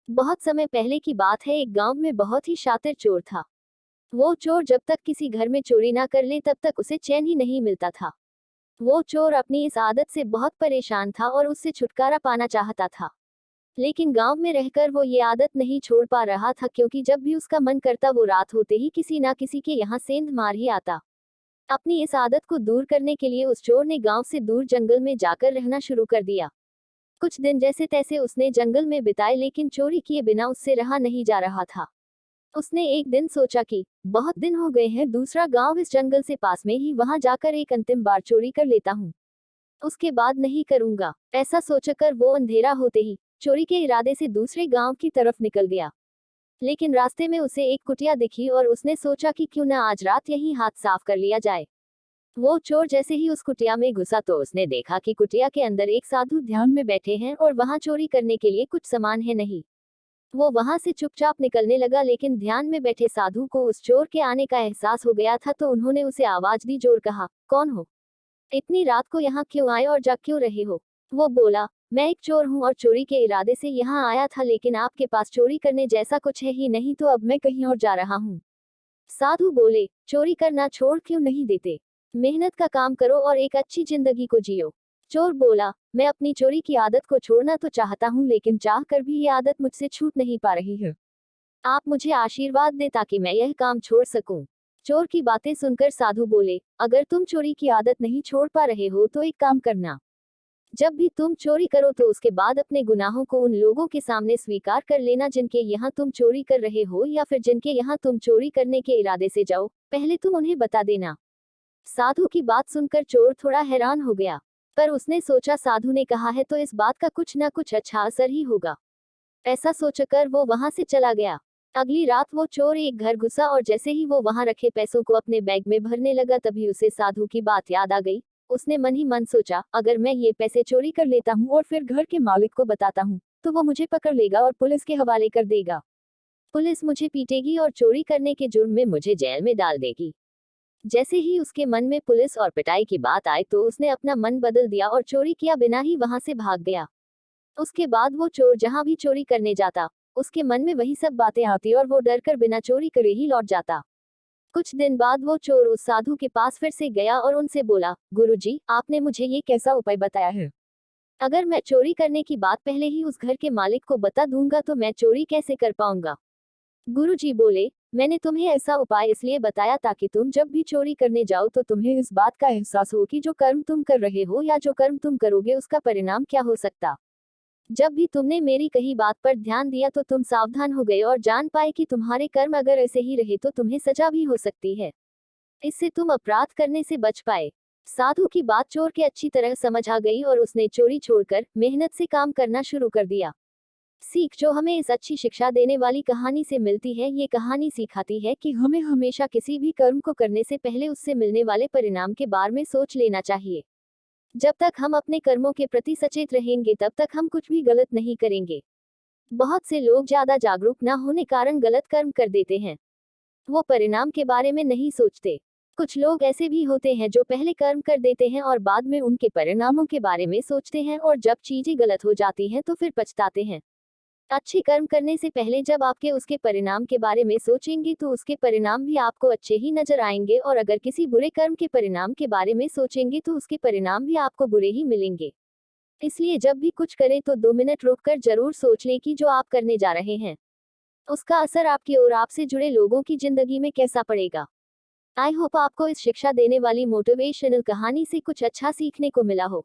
बहुत समय पहले की बात है। एक गांव में बहुत ही शातिर चोर था। वो चोर जब तक किसी घर में चोरी ना कर ले तब तक उसे चैन ही नहीं मिलता था। वो चोर अपनी इस आदत से बहुत परेशान था और उससे छुटकारा पाना चाहता था। लेकिन गांव में रहकर वो ये आदत नहीं छोड़ पा रहा था, क्योंकि जब भी उसका मन करता वो रात होते ही किसी ना किसी के यहाँ सेंध मार ही आता। अपनी इस आदत को दूर करने के लिए उस चोर ने गांव से दूर जंगल में जाकर रहना शुरू कर दिया। कुछ दिन जैसे तैसे उसने जंगल में बिताए, लेकिन चोरी किए बिना उससे रहा नहीं जा रहा था। उसने एक दिन सोचा कि बहुत दिन हो गए हैं, दूसरा गांव इस जंगल से पास में ही, वहां जाकर एक अंतिम बार चोरी कर लेता हूँ। उसके बाद नहीं करूंगा। ऐसा सोचकर वो अंधेरा होते ही चोरी के इरादे से दूसरे गांव की तरफ निकल गया। लेकिन रास्ते में उसे एक कुटिया दिखी और उसने सोचा कि क्यों न आज रात यहीं हाथ साफ कर लिया जाए। वो चोर जैसे ही उस कुटिया में घुसा तो उसने देखा कि कुटिया के अंदर एक साधु ध्यान में बैठे हैं और वहां चोरी करने के लिए कुछ सामान है नहीं। वो वहां से चुपचाप निकलने लगा, लेकिन ध्यान में बैठे साधु को उस चोर के आने का एहसास हो गया था, तो उन्होंने उसे आवाज दी, जोर कहा, कौन हो? इतनी रात को यहाँ क्यों आए और जाग क्यों रहे हो? वो बोला, मैं एक चोर हूँ और चोरी के इरादे से यहाँ आया था, लेकिन आपके पास चोरी करने जैसा कुछ है ही नहीं, तो अब मैं कहीं और जा रहा हूँ। साधु बोले, चोरी करना छोड़ क्यों नहीं देते? मेहनत का काम करो और एक अच्छी जिंदगी को जियो। चोर बोला, मैं अपनी चोरी की आदत को छोड़ना तो चाहता हूँ, लेकिन चाह कर भी ये आदत मुझसे छूट नहीं पा रही है। आप मुझे आशीर्वाद दें ताकि मैं यह काम छोड़ सकूं। चोर की बातें सुनकर साधु बोले, अगर तुम चोरी की आदत नहीं छोड़ पा रहे हो तो एक काम करना। जब भी तुम चोरी करो तो उसके बाद अपने गुनाहों को उन लोगों के सामने स्वीकार कर लेना जिनके यहाँ तुम चोरी कर रहे हो, या फिर जिनके यहाँ तुम चोरी करने के इरादे से जाओ, पहले तुम उन्हें बता देना। साधु की बात सुनकर चोर थोड़ा हैरान हो गया, पर उसने सोचा साधु ने कहा है तो इस बात का कुछ ना कुछ अच्छा असर ही होगा। ऐसा सोचकर वो वहां से चला गया। अगली रात वो चोर एक घर घुसा और जैसे ही वो वहां रखे पैसों को अपने बैग में भरने लगा, तभी उसे साधु की बात याद आ गई। उसने मन ही मन सोचा, अगर मैं ये पैसे चोरी कर लेता हूँ और फिर घर के मालिक को बताता हूँ तो वो मुझे पकड़ लेगा और पुलिस के हवाले कर देगा। पुलिस मुझे पीटेगी और चोरी करने के जुर्म में मुझे जेल में डाल देगी। जैसे ही उसके मन में पुलिस और पिटाई की बात आई तो उसने अपना मन बदल दिया और चोरी किया बिना ही वहां से भाग गया। उसके बाद वो चोर जहां भी चोरी करने जाता, उसके मन में वही सब बातें आती और वो डर कर बिना चोरी करे ही लौट जाता। कुछ दिन बाद वो चोर उस साधु के पास फिर से गया और उनसे बोला, गुरुजी, आपने मुझे ये कैसा उपाय बताया है? अगर मैं चोरी करने की बात पहले ही उस घर के मालिक को बता दूंगा तो मैं चोरी कैसे कर पाऊंगा? गुरुजी बोले, मैंने तुम्हें ऐसा उपाय इसलिए बताया ताकि तुम जब भी चोरी करने जाओ तो तुम्हें इस बात का एहसास हो कि जो कर्म तुम कर रहे हो या जो कर्म तुम करोगे उसका परिणाम क्या हो सकता। जब भी तुमने मेरी कही बात पर ध्यान दिया तो तुम सावधान हो गए और जान पाए कि तुम्हारे कर्म अगर ऐसे ही रहे तो तुम्हें सजा भी हो सकती है। इससे तुम अपराध करने से बच पाए। साधु की बात चोर के अच्छी तरह समझ आ गई और उसने चोरी छोड़कर मेहनत से काम करना शुरू कर दिया। सीख जो हमें इस अच्छी शिक्षा देने वाली कहानी से मिलती है, ये कहानी सिखाती है कि हमें हमेशा किसी भी कर्म को करने से पहले उससे मिलने वाले परिणाम के बारे में सोच लेना चाहिए। जब तक हम अपने कर्मों के प्रति सचेत रहेंगे तब तक हम कुछ भी गलत नहीं करेंगे। बहुत से लोग ज्यादा जागरूक न होने कारण गलत कर्म कर देते हैं। वो परिणाम के बारे में नहीं सोचते। कुछ लोग ऐसे भी होते हैं जो पहले कर्म कर देते हैं और बाद में उनके परिणामों के बारे में सोचते हैं, और जब चीजें गलत हो जाती हैं तो फिर पछताते हैं। अच्छे कर्म करने से पहले जब आपके उसके परिणाम के बारे में सोचेंगे तो उसके परिणाम भी आपको अच्छे ही नजर आएंगे, और अगर किसी बुरे कर्म के परिणाम के बारे में सोचेंगे तो उसके परिणाम भी आपको बुरे ही मिलेंगे। इसलिए जब भी कुछ करें तो 2 मिनट रुककर जरूर सोच लें कि जो आप करने जा रहे हैं उसका असर आपके और आपसे जुड़े लोगों की जिंदगी में कैसा पड़ेगा। आई होप आपको इस शिक्षा देने वाली मोटिवेशनल कहानी से कुछ अच्छा सीखने को मिला हो।